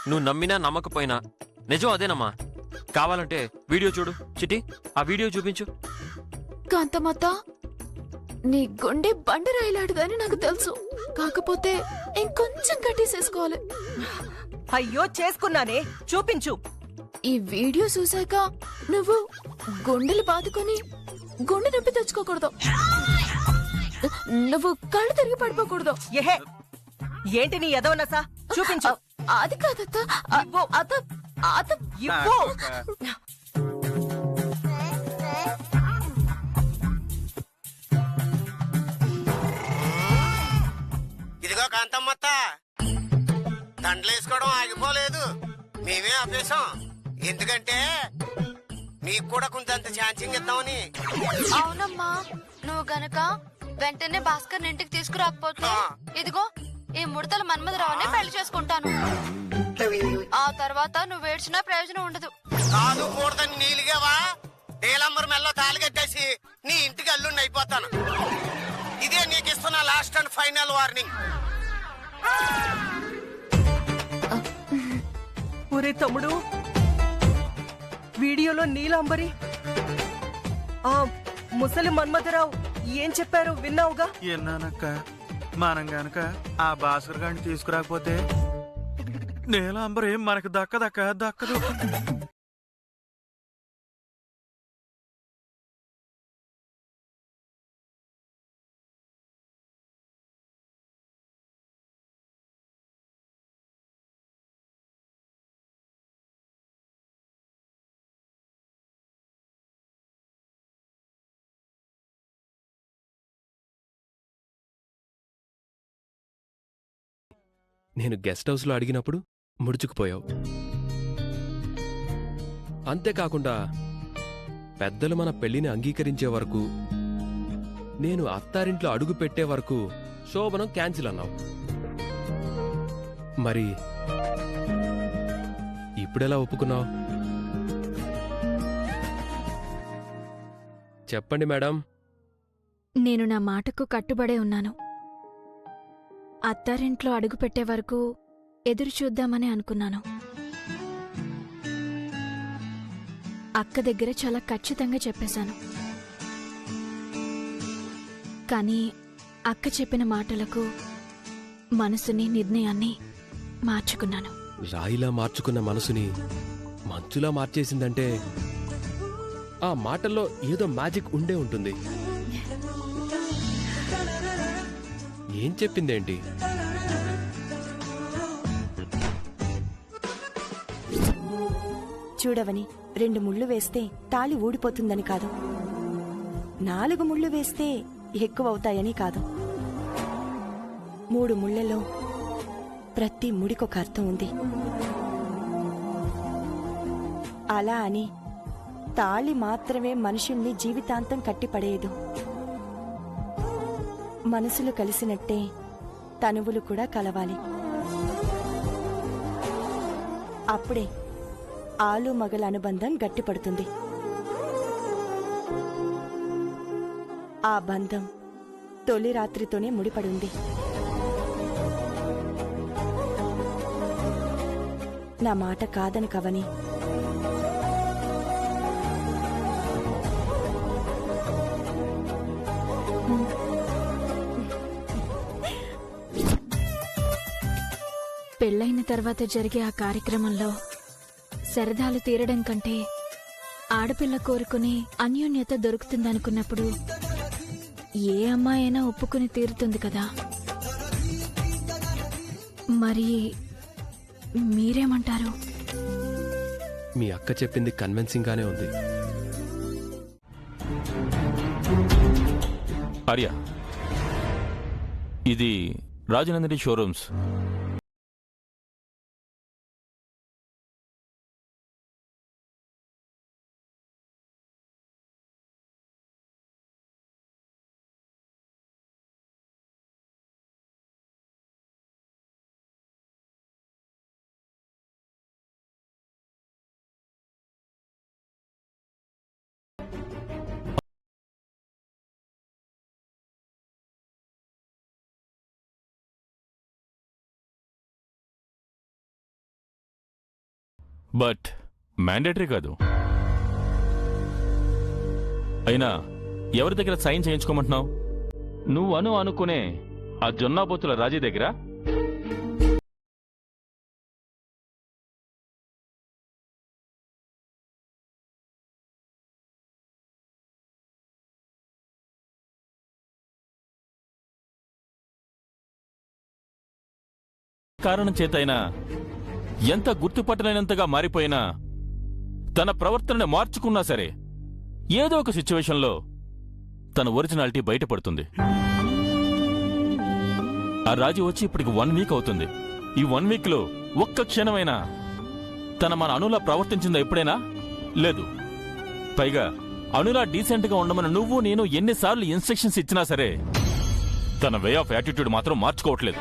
నువ్వు నమ్మినా నమ్మకపోయినా నిజం అదేనమ్మా. కావాలంటే వీడియో చూడు. చిట్టి, ఆ వీడియో చూపించు. కాంతమ్మత్త, నీ గుండె బండరాయిలాంటిదని నాకు తెలుసు. కాకపోతే ఇంకొంచెం కట్టేసేసుకోవాలి. అయ్యో చేసుకున్నానే, చూపించు. ఈ వీడియో చూసాక నువ్వు గుండెలు బాదుకొని గుండె నొప్పి తెచ్చుకోకూడదు. నువ్వు కళ్ళు తిరిగి పడిపోకూడదు. ఏహే, ఏంటి నీ ఎదవనసా? చూపించు. అది కాదత్త, అత అత ఇవ్వు. ఇదిగో కాంతమ్మత్త, దండలేసుకోవడం ఆగిపోలేదు, మేమే ఆపేశాం. ఎందుకంటే నీకు కూడా కొంత ఛాన్సింగ్ ఇద్దామని. అవునమ్మా, నువ్వు గనక వెంటనే భాస్కర్ ఇంటికి తీసుకురాకపోతే ఇదిగో ఈ ముడతల మన్మధరావుని పెళ్లి చేసుకుంటాను. ఆ తర్వాత నువ్వు ఏడ్చినా ప్రయోజనం ఉండదు. కాదు కూడదని నీలిగావా? నీలంబర్ మెల్లో తాళి కట్టేసి నీ ఇంటికి అల్లుండి అయిపోతాను. ఇదే నీకు ఇస్తున్న లాస్ట్ అండ్ ఫైనల్ వార్నింగ్. ఒరే తమ్ముడు, వీడియోలో నీలాంబరి ఆ ముసలి మన్మథరావు ఏం చెప్పారు విన్నావుగా? ఎన్నానక్క, మనం గనక ఆ భాస్కర్ గారిని తీసుకురాకపోతే నీలాంబరి మనకు దక్కదు. నేను గెస్ట్ హౌస్లో అడిగినప్పుడు ముడుచుకుపోయావు. అంతేకాకుండా పెద్దలు మన పెళ్లిని అంగీకరించే వరకు, నేను అత్తారింట్లో అడుగు పెట్టే వరకు శోభనం క్యాన్సిల్ అన్నావు. మరి ఇప్పుడెలా ఒప్పుకున్నావు? చెప్పండి మేడం. నేను నా మాటకు కట్టుబడే ఉన్నాను. అత్తారింట్లో అడుగు పెట్టే వరకు ఎదురు చూద్దామని అనుకున్నాను. అక్క దగ్గర చాలా ఖచ్చితంగా చెప్పేశాను. కానీ అక్క చెప్పిన మాటలకు మనసుని, నిర్ణయాన్ని మార్చుకున్నాను. రాయిలా మార్చుకున్న మనసుని మంచులా మార్చేసిందంటే ఆ మాటల్లో ఏదో మ్యాజిక్ ఉండే ఉంటుంది. ఏం చెప్పిందేంటి? చూడవని 2 ముళ్ళు వేస్తే తాళి ఊడిపోతుందని కాదు, 4 ముళ్ళు వేస్తే ఎక్కువవుతాయని కాదు. 3 ముళ్లలో ప్రతి ముడికొక అర్థం ఉంది. అలా అని తాళి మాత్రమే మనుషుల్ని జీవితాంతం కట్టిపడేయదు. మనసులు కలిసినట్టే తనువులు కూడా కలవాలి. అప్పుడే ఆలు మగల అనుబంధం గట్టిపడుతుంది. ఆ బంధం తొలి రాత్రితోనే ముడిపడుంది. నా మాట కాదని కవని. పెళ్ళైన తర్వాత జరిగే ఆ కార్యక్రమంలో సరదాలు తీరడం కంటే ఆడపిల్ల కోరుకుని అన్యోన్యత దొరుకుతుందనుకున్నప్పుడు ఏ అమ్మాయైనా ఒప్పుకుని తీరుతుంది కదా. మరి మీరేమంటారు? మీ అక్క చెప్పింది కన్విన్సింగ్ గానే ఉంది. ఆర్య, ఇది రాజనందిని షోరూమ్స్. బట్ మ్యాండేటరీ కాదు. అయినా ఎవరి దగ్గర సైన్ చేయించుకోమంటున్నావు? నువ్వు అనుకునే ఆ జొన్నాబొత్తుల రాజీ దగ్గర? కారణం చేతైనా ఎంత గుర్తుపట్టలేనంతగా మారిపోయినా తన ప్రవర్తనని మార్చుకున్నా సరే ఏదో ఒక సిచ్యువేషన్లో తన ఒరిజినాలిటీ బయటపడుతుంది. ఆ రాజు వచ్చి ఇప్పటికి 1 వీక్ అవుతుంది. ఈ 1 వీక్లో ఒక్క క్షణమైనా మన అనులా ప్రవర్తించిందా ఎప్పుడైనా? లేదు. పైగా అనులా డీసెంట్గా ఉండమని నువ్వు నేను ఎన్నిసార్లు ఇన్స్ట్రక్షన్స్ ఇచ్చినా సరే తన వే ఆఫ్ యాటిట్యూడ్ మాత్రం మార్చుకోవట్లేదు.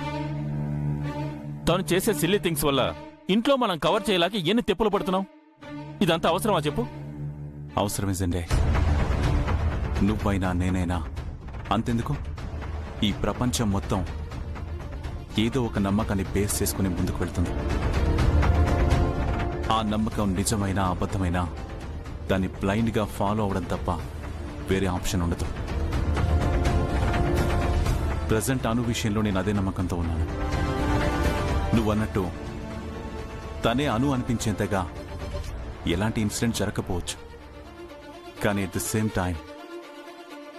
తను చేసే సిల్లీ థింగ్స్ వల్ల ఇంట్లో మనం కవర్ చేయలేక ఎన్ని తిప్పులు పడుతున్నాం? ఇదంతా అవసరమా చెప్పు? అవసరమే సండే. నువ్వైనా నేనైనా అంతెందుకు, ఈ ప్రపంచం మొత్తం ఏదో ఒక నమ్మకాన్ని బేస్ చేసుకుని ముందుకు వెళ్తుంది. ఆ నమ్మకం నిజమైనా అబద్ధమైనా దాన్ని బ్లైండ్గా ఫాలో అవడం తప్ప వేరే ఆప్షన్ ఉండదు. ప్రజెంట్ అను విషయంలో నేను అదే నమ్మకంతో ఉన్నాను. నువ్వన్నట్టు తనే అను అనిపించేంతగా ఎలాంటి ఇన్సిడెంట్ జరగకపోవచ్చు, కానీ అట్ ది సేమ్ టైం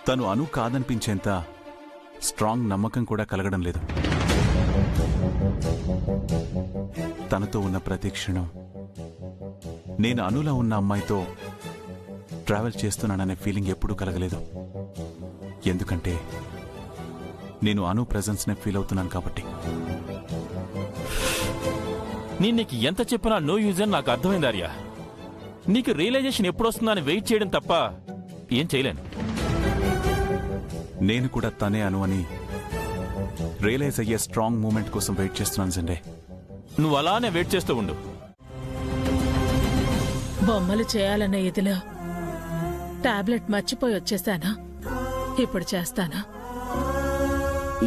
తను అను కాదనిపించేంత స్ట్రాంగ్ నమ్మకం కూడా కలగడం లేదు. తనతో ఉన్న ప్రతి క్షణం నేను అనులా ఉన్న అమ్మాయితో ట్రావెల్ చేస్తున్నాననే ఫీలింగ్ ఎప్పుడూ కలగలేదు. ఎందుకంటే నేను అను ప్రెజెన్స్నే ఫీల్ అవుతున్నాను కాబట్టి. నీకు ఎంత చెప్పినా నో యూజ్ అని నాకు అర్థమైంది ఆర్య. నీకు రియలైజేషన్ ఎప్పుడొస్తుందా అని వెయిట్ చేయడం తప్ప ఏం చేయలేను. నేను కూడా తనే అను అని రియలైజ్ అయ్యే స్ట్రాంగ్ మూమెంట్ కోసం వెయిట్ చేస్తున్నాను సండే. నువ్వు అలానే వెయిట్ చేస్తూ ఉండు. బొమ్మలు చేయాలన్న ఇదిలో టాబ్లెట్ మర్చిపోయి వచ్చేసానా? ఇప్పుడు చేస్తానా?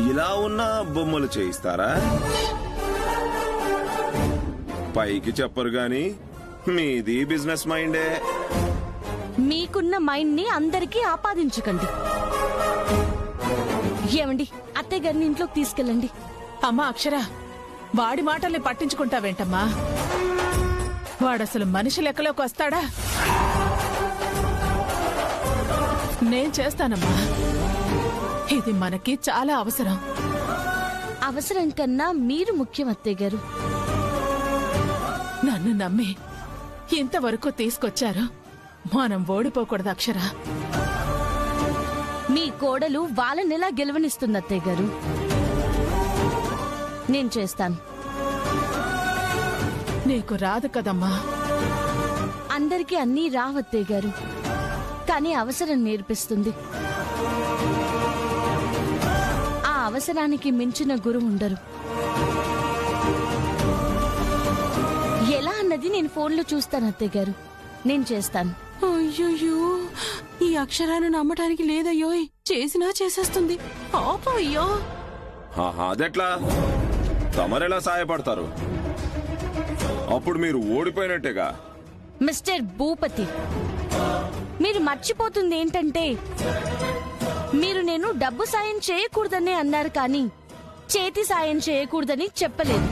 ఇలా ఉన్న బొమ్మలు చేయిస్తారా? పైకి చెప్పరు గాని మీది బిజినెస్ మైండే. మీకున్న మైండ్ ని అందరికీ ఆపాదించకండి. ఏమండి, అత్తయ్య గారిని ఇంట్లోకి తీసుకెళ్ళండి. అమ్మా అక్షర, వాడి మాటల్ని పట్టించుకుంటావేంటమ్మా? వాడసలు మనిషి లెక్కలోకి వస్తాడా? నేను చేస్తానమ్మా. ఇది మనకి చాలా అవసరం. అవసరం కన్నా మీరు ముఖ్యం అత్తయ్య గారు. నన్ను నమ్మి ఇంతవరకు తీసుకొచ్చారు. మనం ఓడిపోకూడదు అక్షర. మీ కోడలు వాళ్ళనెలా గెలవనిస్తుంది అత్తయ్య గారు? నేను చేస్తాను. నీకు రాదు కదమ్మా. అందరికీ అన్నీ రావత్తయ్య గారు, కానీ అవసరం నేర్పిస్తుంది. ఆ అవసరానికి మించిన గురువు ఉండరు. ఎలా అన్నది నేను ఫోన్లో చూస్తాను అత్తయ్య గారు. నేను చేస్తాను. అయ్యో, ఈ అక్షరాన్ని నమ్మటానికి లేదయ్యో. చేసినా చేసేస్తుంది. అయ్యో, అదెట్లా? తమరెలా సాయపడతారు? అప్పుడు మీరు ఓడిపోయినట్టేగా. మిస్టర్ భూపతి, మీరు మర్చిపోతుంది ఏంటంటే మీరు నేను డబ్బు సాయం చేయకూడదనే అన్నారు, కానీ చేతి సాయం చేయకూడదని చెప్పలేదు.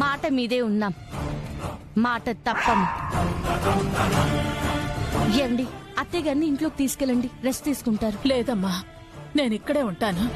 మాట మీదే ఉన్నాం, మాట తప్పం. ఏమండి, అత్తయ్య గారిని ఇంట్లోకి తీసుకెళ్ళండి, రెస్ట్ తీసుకుంటారు. లేదమ్మా, నేను ఇక్కడే ఉంటాను.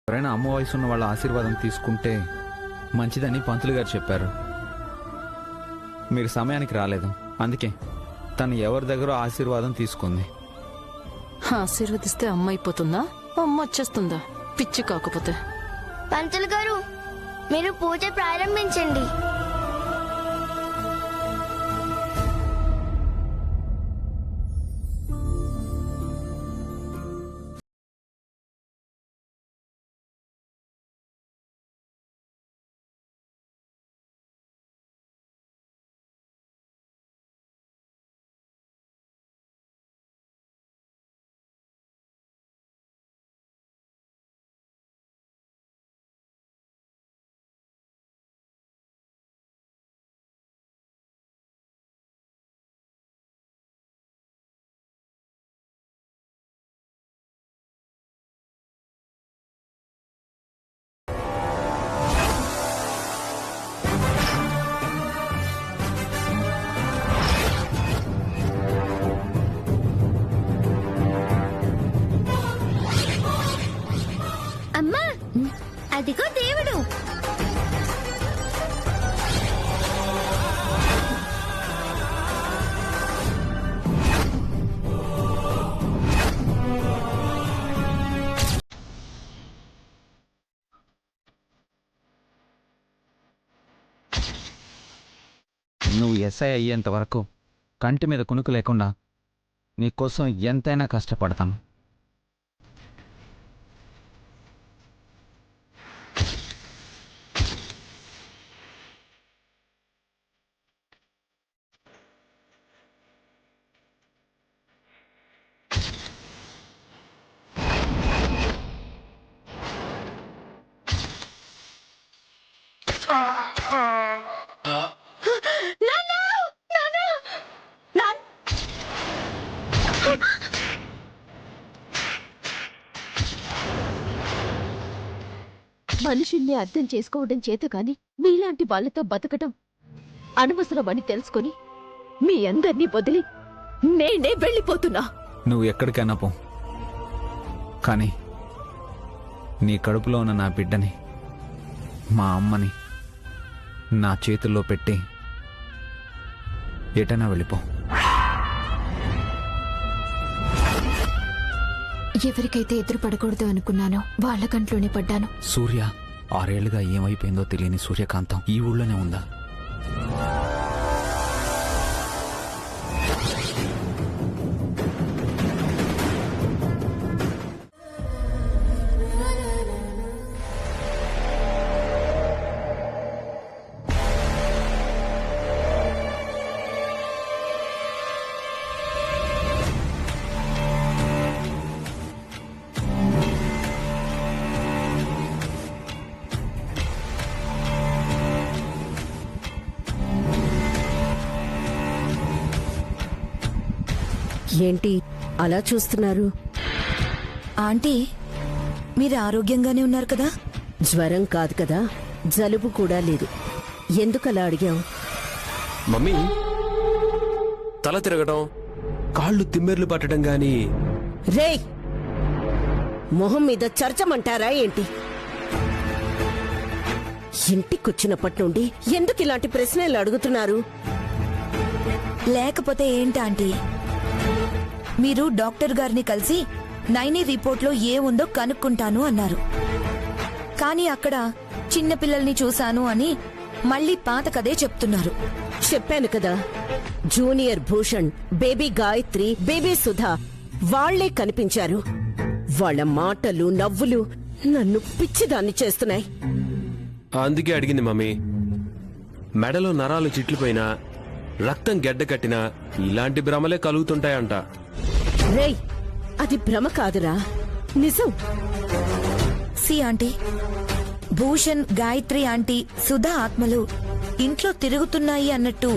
ఎవరైనా అమ్మ వయసు ఉన్న వాళ్ళ ఆశీర్వాదం తీసుకుంటే మంచిదని పంతులు గారు చెప్పారు. మీరు సమయానికి రాలేదు, అందుకే తను ఎవరి దగ్గర ఆశీర్వాదం తీసుకుంది. ఆశీర్వదిస్తే అమ్మ అయిపోతుందా, అమ్మ వచ్చేస్తుందా? పిచ్చి కాకపోతే. పంతులు గారు, మీరు పూజ ప్రారంభించండి. అమ్మా, అదిగో దేవుడు. నువ్వు ఎస్ఐ అయ్యేంత వరకు కంటి మీద కునుకు లేకుండా నీకోసం ఎంతైనా కష్టపడతాను. మనుషుల్ని అర్థం చేసుకోవడం చేత కాని మీలాంటి వాళ్ళతో బతకటం అనవసరమని తెలుసుకుని మీ అందర్నీ వదిలి నేనే వెళ్ళిపోతున్నా. నువ్వు ఎక్కడికైనా పో, కానీ నీ కడుపులో ఉన్న నా బిడ్డని, మా అమ్మని నా చేతుల్లో పెట్టి ఎటైనా వెళ్ళిపో. ఎవరికైతే ఎదురు పడకూడదు అనుకున్నానో వాళ్ళ కంట్లోనే పడ్డాను. సూర్య 6 ఏళ్లుగా ఏమైపోయిందో తెలియని సూర్యకాంతం ఈ ఊళ్ళోనే ఉందా? ఏంటి అలా చూస్తున్నారు? ఆంటీ, మీరు ఆరోగ్యంగానే ఉన్నారు కదా? జ్వరం కాదు కదా, జలుబు కూడా లేదు. ఎందుకలా అడిగావు? మమ్మీ, తల తిరగడం, కాళ్ళు తిమ్మెర్లు పట్టడం గాని. రేయ్, మొహం మీద చర్చమంటారా ఏంటి? ఇంటికొచ్చినప్పటి నుండి ఎందుకు ఇలాంటి ప్రశ్నలు అడుగుతున్నారు? లేకపోతే ఏంటాంటీ, మీరు డాక్టర్ గారిని కలిసి నైని రిపోర్ట్లో ఏముందో కనుక్కుంటాను అన్నారు. కానీ అక్కడ చిన్నపిల్లల్ని చూశాను అని మళ్ళీ పాత కదే చెప్తున్నారు. చెప్పాను కదా, junior Bhushan, baby Gayatri, baby Sudha వాళ్లే కనిపించారు. వాళ్ళ మాటలు, నవ్వులు నన్ను పిచ్చిదాన్ని చేస్తున్నాయి. అందుకే అడిగింది మమ్మీ. మెడలో నరాలు చిట్లిపోయినా, రక్తం గెడ్డ కట్టినా ఇలాంటి భ్రమలే కలుగుతుంటాయంట. రేయ్, అది భ్రమ కాదురా, నిజం. సి ఆంటీ, భూషణ్, గాయత్రి ఆంటీ, సుధా ఆత్మలు ఇంట్లో తిరుగుతున్నాయి అన్నట్టు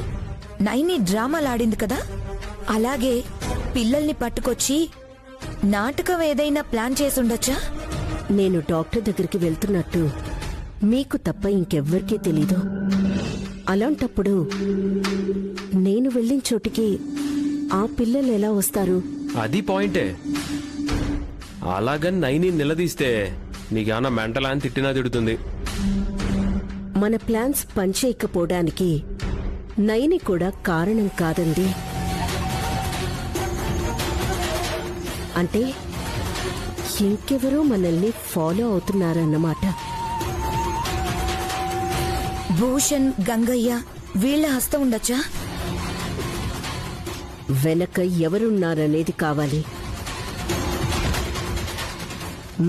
నైని డ్రామాలాడింది కదా, అలాగే పిల్లల్ని పట్టుకొచ్చి నాటకం ఏదైనా ప్లాన్ చేసుండొచ్చా? నేను డాక్టర్ దగ్గరికి వెళ్తున్నట్టు మీకు తప్ప ఇంకెవ్వరికీ తెలీదు. అలాంటప్పుడు నేను వెళ్ళిన చోటికి ఆ పిల్లలు ఎలా వస్తారు? అది పాయింటే. అలాగని నైని నిలదీస్తే నీకేమన్నా మెంటల్ అని తిట్టినా తిడుతుంది. మన ప్లాన్స్ పనిచేయకపోవడానికి నయని కూడా కారణం కాదండి. అంటే ఇంకెవరో మనల్ని ఫాలో అవుతున్నారన్నమాట. భూషణ్, గంగయ్య వీళ్ళ హస్తం ఉండొచ్చా? వెనక ఎవరున్నారనేది కావాలి.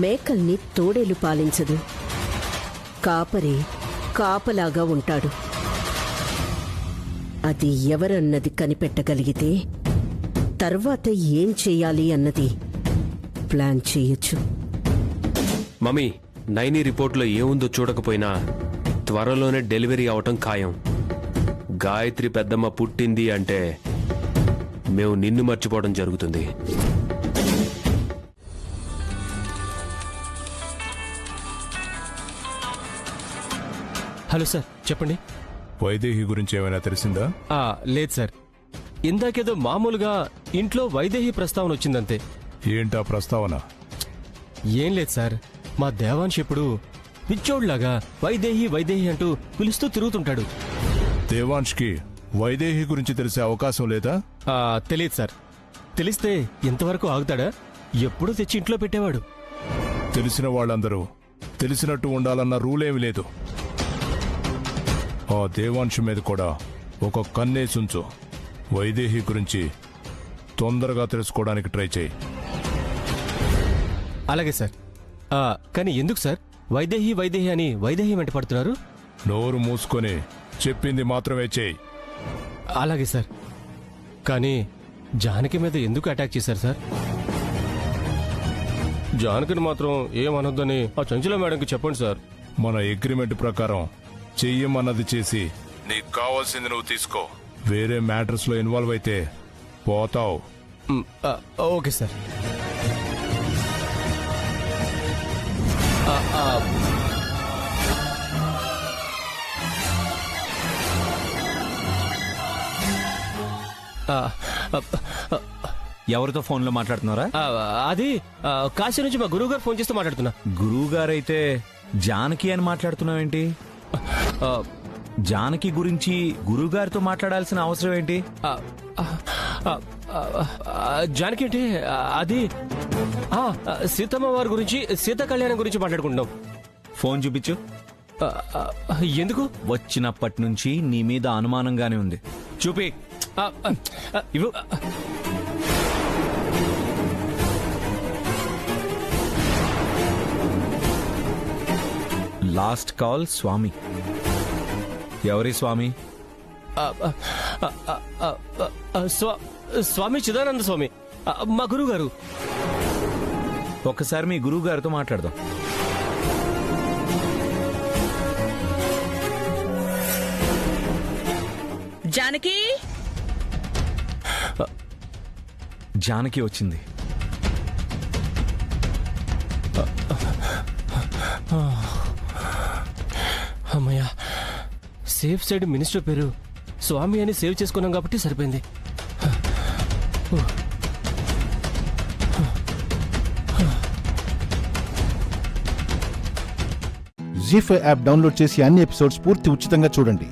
మేకల్ని తోడేలు పాలించదు. కాపరి కాపలాగా ఉంటాడు. అది ఎవరన్నది కనిపెట్టగలిగితే తర్వాత ఏం చెయ్యాలి అన్నది ప్లాన్ చేయొచ్చు. మమ్మీ, నైని రిపోర్ట్లో ఏముందో చూడకపోయినా త్వరలోనే డెలివరీ అవటం ఖాయం. గాయత్రి పెద్దమ్మ పుట్టింది అంటే మేము నిన్ను మర్చిపోవడం జరుగుతుంది. హలో సార్, చెప్పండి. వైదేహి గురించి ఏమైనా తెలిసిందా? లేదు సార్, ఇందాకేదో మామూలుగా ఇంట్లో వైదేహి ప్రస్తావన వచ్చిందంతే. ఏంటా ప్రస్తావన? ఏం లేదు సార్, మా దేవాంశ్ ఎప్పుడు పిచ్చోడ్లాగా వైదేహి వైదేహి అంటూ పిలుస్తూ తిరుగుతుంటాడు. దేవాంష్కి వైదేహి గురించి తెలిసే అవకాశం లేదా? తెలియదు సార్. తెలిస్తే ఎంతవరకు ఆగుతాడా? ఎప్పుడూ తెచ్చి ఇంట్లో పెట్టేవాడు. తెలిసిన వాళ్ళందరూ తెలిసినట్టు ఉండాలన్న రూలేమి లేదు. ఆ దేవాంశ్ మీద కూడా ఒక కన్నేసుంచు. వైదేహి గురించి తొందరగా తెలుసుకోవడానికి ట్రై చేయి. అలాగే సార్. కానీ ఎందుకు సార్ వైదేహి వైదేహి అని వైదేహి వెంట పడుతున్నారు? నోరు మూసుకొని చెప్పింది మాత్రమే చేయి. అలాగే సార్. కానీ జానకి మీద ఎందుకు అటాక్ చేశారు సార్? జానకిని మాత్రం ఏమనొద్దని ఆ చంచల మేడంకి చెప్పండి సార్. మన అగ్రిమెంట్ ప్రకారం చెయ్యమన్నది చేసి నీకు కావాల్సింది నువ్వు తీసుకో. వేరే మ్యాటర్స్ లో ఇన్వాల్వ్ అయితే పోతావు. Okay sir. ఎవరితో ఫోన్లో మాట్లాడుతున్నారా? అది కాశీ నుంచి మా గురువు గారు ఫోన్ చేస్తూ మాట్లాడుతున్నా. గురువు గారైతే జానకి అని మాట్లాడుతున్నావేంటి? జానకి గురించి గురువుగారితో మాట్లాడాల్సిన అవసరం ఏంటి? జానకి అంటే అది సీతమ్మ వారి గురించి, సీతా కళ్యాణం గురించి మాట్లాడుకుంటున్నాం. ఫోన్ చూపించు. ఎందుకు? వచ్చినప్పటి నుంచి నీ మీద అనుమానంగానే ఉంది. చూపి. ఇవ్వు. లాస్ట్ కాల్ స్వామి. ఎవరి స్వామి? స్వామి చిదానంద స్వామి, మా గురువు గారు. ఒకసారి మీ గురువు గారితో మాట్లాడదాం. జానకి జానకి వచ్చింది. అమ్మయ్యా, సేఫ్ సైడ్ మినిస్టర్ పేరు స్వామి అని సేవ్ చేసుకున్నాం కాబట్టి సరిపోయింది. జీ5 యాప్ డౌన్లోడ్ చేసి అన్ని ఎపిసోడ్స్ పూర్తి ఉచితంగా చూడండి.